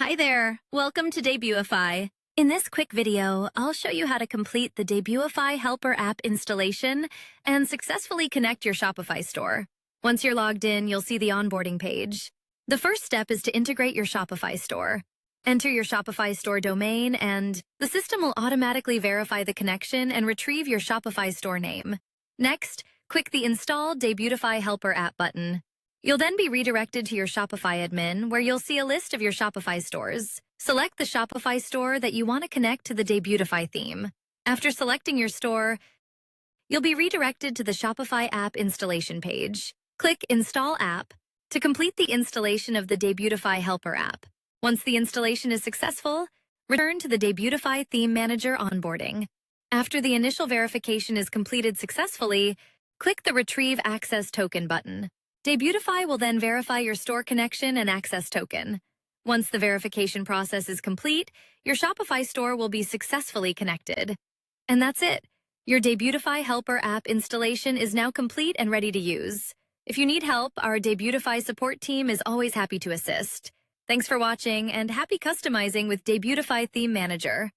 Hi there, welcome to Debutify. In this quick video, I'll show you how to complete the Debutify Helper App installation and successfully connect your Shopify store. Once you're logged in, you'll see the onboarding page. The first step is to integrate your Shopify store. Enter your Shopify store domain and the system will automatically verify the connection and retrieve your Shopify store name. Next, click the Install Debutify Helper App button. You'll then be redirected to your Shopify admin, where you'll see a list of your Shopify stores. Select the Shopify store that you want to connect to the Debutify theme. After selecting your store, you'll be redirected to the Shopify app installation page. Click Install App to complete the installation of the Debutify Helper App. Once the installation is successful, return to the Debutify Theme Manager onboarding. After the initial verification is completed successfully, click the Retrieve Access Token button. Debutify will then verify your store connection and access token. Once the verification process is complete, your Shopify store will be successfully connected. And that's it. Your Debutify Helper app installation is now complete and ready to use. If you need help, our Debutify support team is always happy to assist. Thanks for watching and happy customizing with Debutify Theme Manager.